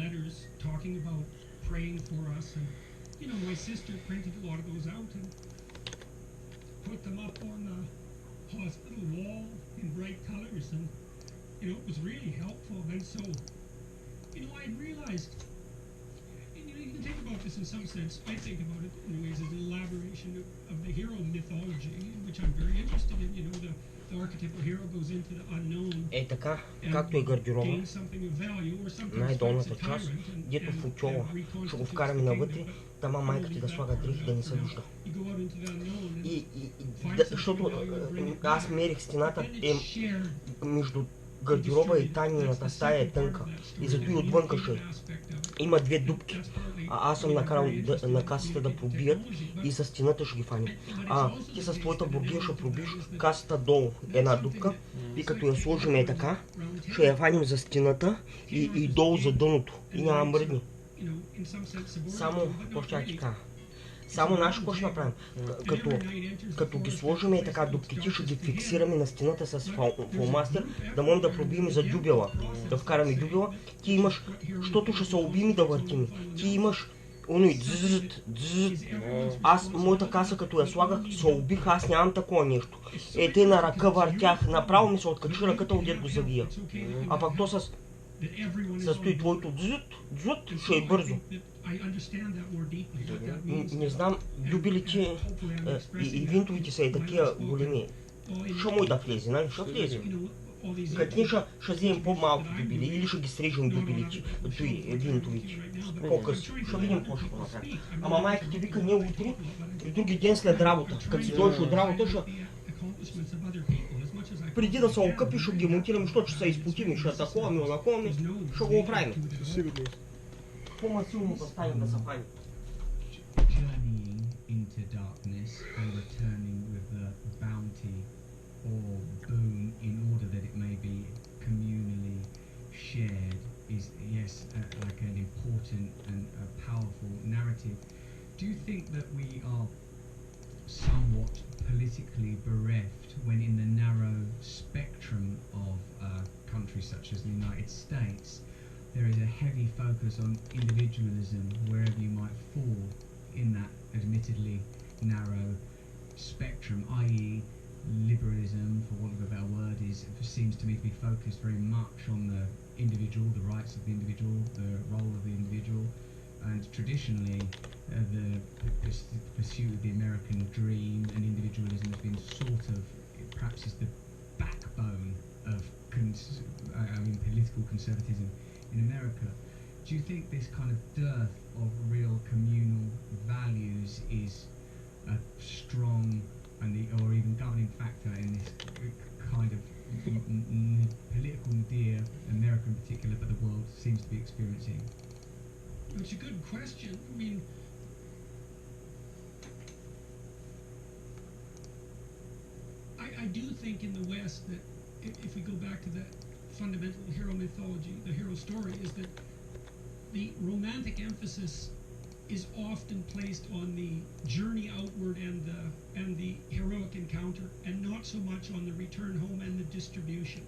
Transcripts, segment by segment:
letters talking about praying for us, and you know, my sister printed a lot of those out and put them up on the hospital wall in bright colors, and you know, it was really helpful. And so, you know, I realized, and you know, you can think about this in some sense. I think about it in ways as an elaboration of the hero mythology, which I'm very interested in. You know, the archetypal hero goes into the unknown. Е така, както е гардероба, най-долната част, дето в учола, ще го вкараме навътре, тама майка ти да слага дрехи да не се вижда. Защото аз мерих стената между гардероба и Танината стая е тънка и зато и отвънка ще има две дупки. Аз съм накарал на касата да пробият и с стената ще ги фаним. Ти с твоята бургия ще пробиш касата долу една дупка и като я сложим е така, ще я фаним за стената и долу за дъното и няма мръдни. Само, какво ще ти кажа? Само нашо какво ще направим? Като ги сложим и така дупките, ще ги фиксираме на стената с фломастер, да можем да пробием за дюбела, да вкараме дюбела. Ти имаш, защото ще се убием и да въртим. Ти имаш оно и дзззт. Аз, моята каса като я слагах, се убих, аз нямам такова нещо. Те на ръка въртях, направо ми се откачи ръката, отдет го завия. А пак то с той твоето дззт, ще е бързо. Не знам, дюбелите и винтовите са и такива големи. Ще му и да влезе, нали? Ще влезе. Като ние ще вземем по-малко дюбели или ще ги срежем дюбелите, той винтовите. По-късно. Ще видим какво ще го направим. Ама майка ти вика не утре, други ден след работа. Като си дойдеш от работа, ще... Преди да се окъпи, ще ги монтираме, защото ще се изпотим и ще атакуваме, онаковаме, ще го оправим. По-масилно да станем да се паним. Journeying into darkness and returning with the bounty or boon in order that it may be communally shared is, yes, like an important and a powerful narrative. Do you think that we are somewhat politically bereft when in the narrow spectrum of countries such as the United States there is a heavy focus on individualism wherever you might fall in that admittedly narrow spectrum, i.e. liberalism, for want of a better word, seems to me to be focused very much on the individual, the rights of the individual, the role of the individual, and traditionally the pursuit of the American dream and individualism has been sort of, perhaps is the backbone of political conservatism in America. Do you think this kind of dearth of real communal values is a strong or even governing factor in this kind of political nadir, America in particular, but the world seems to be experiencing? It's a good question. I mean, I do think in the West that if we go back to the fundamental hero mythology, the hero story, is that the romantic emphasis is often placed on the journey outward and the heroic encounter, and not so much on the return home and the distribution.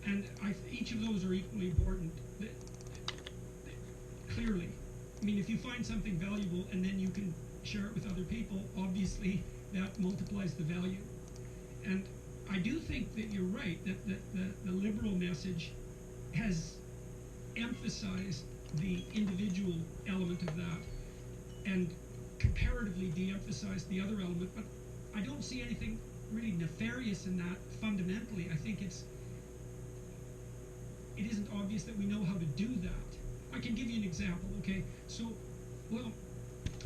And each of those are equally important. Clearly, I mean, if you find something valuable and then you can share it with other people, obviously that multiplies the value. And I do think that you're right, that the liberal message has emphasized the individual element of that and comparatively de-emphasized the other element, but I don't see anything really nefarious in that fundamentally. I think it isn't obvious that we know how to do that. I can give you an example, okay? So, well,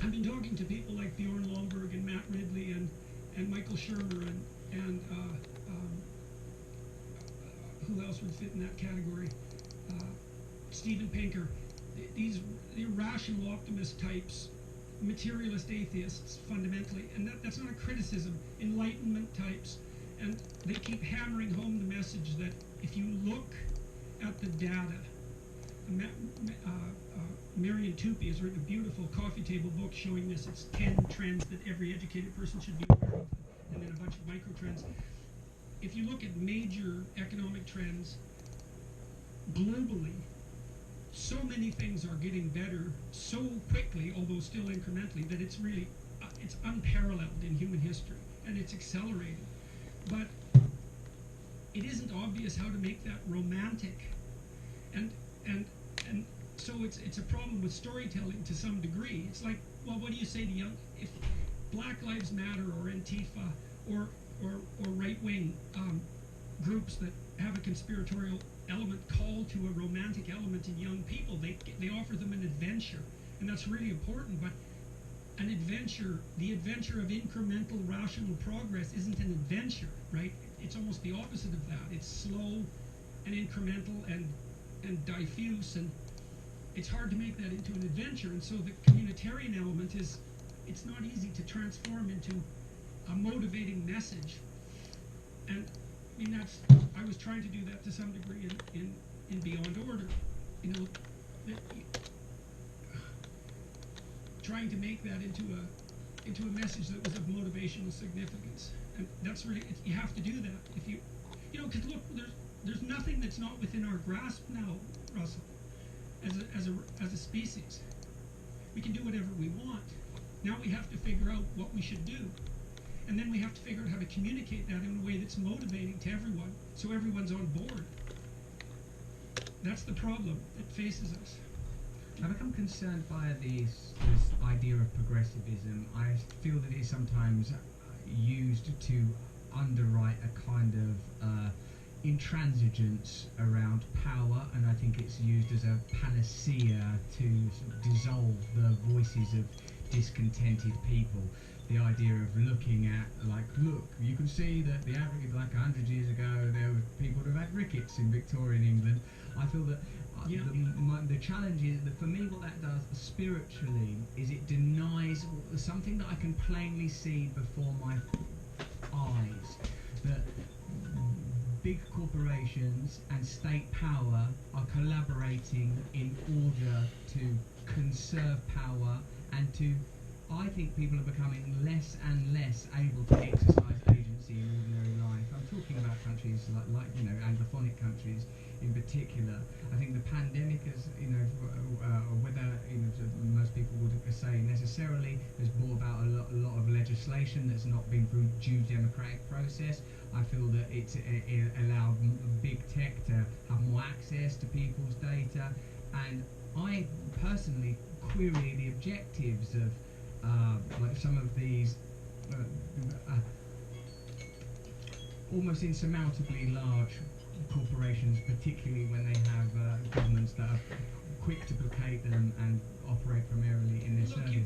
I've been talking to people like Bjorn Lomberg and Matt Ridley and Michael Shermer and who else would fit in that category? Steven Pinker. These irrational optimist types, materialist atheists fundamentally, and that's not a criticism, Enlightenment types, and they keep hammering home the message that if you look at the data, Marian Tupy has written a beautiful coffee table book showing this. It's 10 trends that every educated person should be aware of, and then a bunch of micro trends. If you look at major economic trends globally, so many things are getting better so quickly, although still incrementally, that it's really, it's unparalleled in human history, and it's accelerating. But it isn't obvious how to make that romantic. And so it's a problem with storytelling to some degree. It's like, well, what do you say to young, if Black Lives Matter or Antifa or right-wing groups that have a conspiratorial element call to a romantic element in young people, they offer them an adventure, and that's really important. But an adventure, the adventure of incremental rational progress, isn't an adventure, right? It's almost the opposite of that. It's slow and incremental and diffuse, and it's hard to make that into an adventure. And so the communitarian element is, it's not easy to transform into a motivating message. And I mean, I was trying to do that to some degree in Beyond Order, you know, trying to make that into a message that was of motivational significance. And that's really, you have to do that if you know, because look, there's nothing that's not within our grasp now, Russell, as a species. We can do whatever we want. Now we have to figure out what we should do. And then we have to figure out how to communicate that in a way that's motivating to everyone, so everyone's on board. That's the problem that faces us. I become concerned by this idea of progressivism. I feel that it is sometimes used to underwrite a kind of intransigence around power, and I think it's used as a panacea to dissolve the voices of discontented people. The idea of looking at, like, look, you can see that the average, like 100 years ago, there were people who had rickets in Victorian England. I feel that the challenge is that for me what that does spiritually is it denies something that I can plainly see before my eyes, that big corporations and state power are collaborating in order to conserve power and to, I think people are becoming less and less able to exercise agency in ordinary life. I'm talking about countries like you know, Anglophonic countries in particular. I think the pandemic is, you know, whether, you know, most people would say necessarily, has brought about a lot of legislation that's not been through due democratic process. I feel that it allowed big tech to have more access to people's data, and I personally query the objectives of like some of these almost insurmountably large corporations, particularly when they have governments that are quick to placate them and operate primarily in their service. You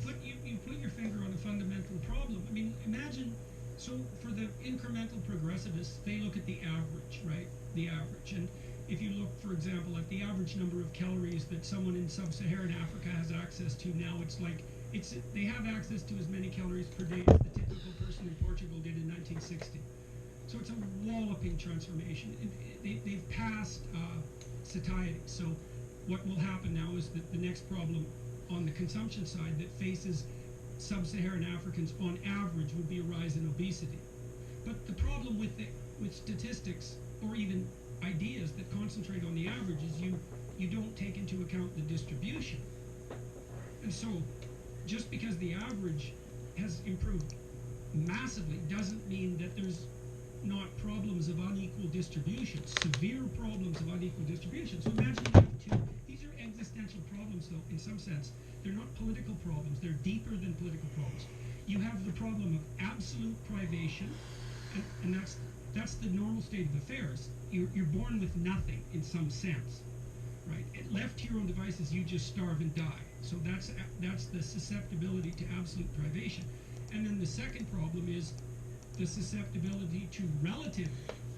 put your finger on a fundamental problem. I mean, imagine, so for the incremental progressivists, they look at the average, right? The average. And if you look, for example, at the average number of calories that someone in sub-Saharan Africa has access to now, it's like, they have access to as many calories per day as the typical person in Portugal did in 1960. So it's a walloping transformation. They've passed satiety. So what will happen now is that the next problem on the consumption side that faces sub-Saharan Africans on average would be a rise in obesity. But the problem with statistics or even ideas that concentrate on the average is you don't take into account the distribution. And so just because the average has improved massively doesn't mean that there's not problems of unequal distribution, severe problems of unequal distribution. So imagine you have two. These are existential problems, though, in some sense. They're not political problems. They're deeper than political problems. You have the problem of absolute privation, and that's the normal state of affairs. You're born with nothing in some sense, right? Left to your own devices, you just starve and die. So that's the susceptibility to absolute privation. And then the second problem is the susceptibility to relative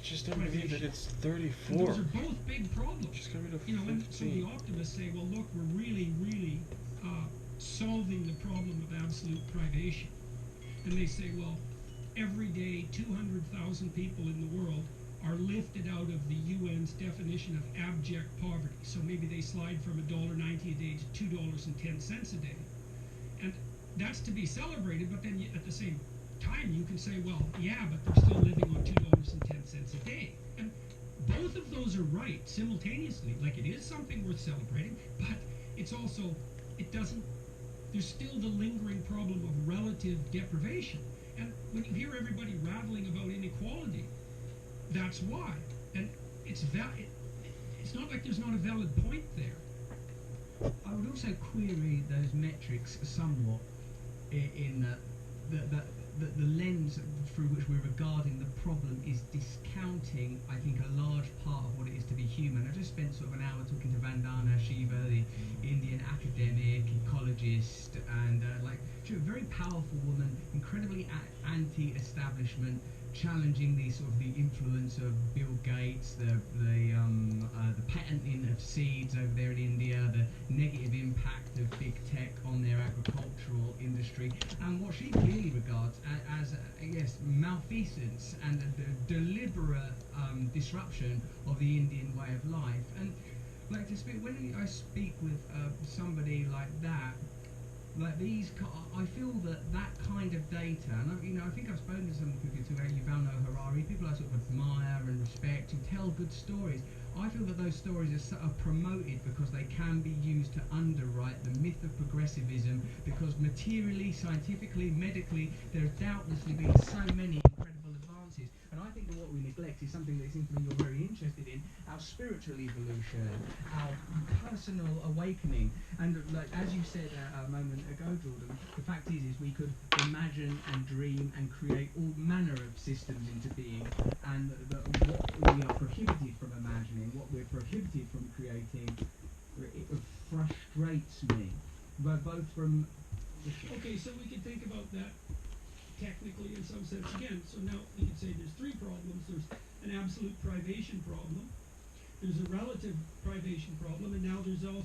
just don't believe that it's 34. And those are both big problems. Just got rid of 15. And so the 15. optimists say, well, look, we're really, really solving the problem of absolute privation. And they say, well, every day 200,000 people in the world are lifted out of the UN's definition of abject poverty. So maybe they slide from $1.90 a day to $2.10 a day. And that's to be celebrated, but then at the same time you can say, well, yeah, but they're still living on $2.10 a day. And both of those are right simultaneously. Like, it is something worth celebrating, but it's also, it doesn't, there's still the lingering problem of relative deprivation. And when you hear everybody rattling about inequality, that's why. And it's not like there's not a valid point there. I would also query those metrics somewhat in the lens through which we're regarding the problem is discounting, I think, a large part of what it is to be human. I just spent sort of an hour talking to Vandana Shiva, the Indian academic, ecologist, and she's a very powerful woman, incredibly anti-establishment, challenging the influence of Bill Gates, the patenting of seeds over there in India, the negative impact of big tech on their agricultural industry, and what she clearly regards as I guess, malfeasance and a deliberate disruption of the Indian way of life. And like to speak, when I speak with somebody like that, like these, I feel that kind of data, and I think I've spoken to some people too, Yuval Noah Harari, people I sort of admire and respect, who tell good stories. I feel that those stories are promoted because they can be used to underwrite the myth of progressivism, because materially, scientifically, medically, there have doubtlessly been so many incredible advances. And I think that what we neglect is something that seems to me you're very interested in, our spiritual evolution, our personal awakening. And like as you said a moment ago, Jordan, the fact is we could imagine and dream and create all manner of systems into being, and what we are prohibited from imagining, what we're prohibited from creating, it frustrates me, but both from... Okay, so we can think about that technically in some sense again. So now we can say there's three problems. There's an absolute privation problem, there's a relative privation problem, and now there's also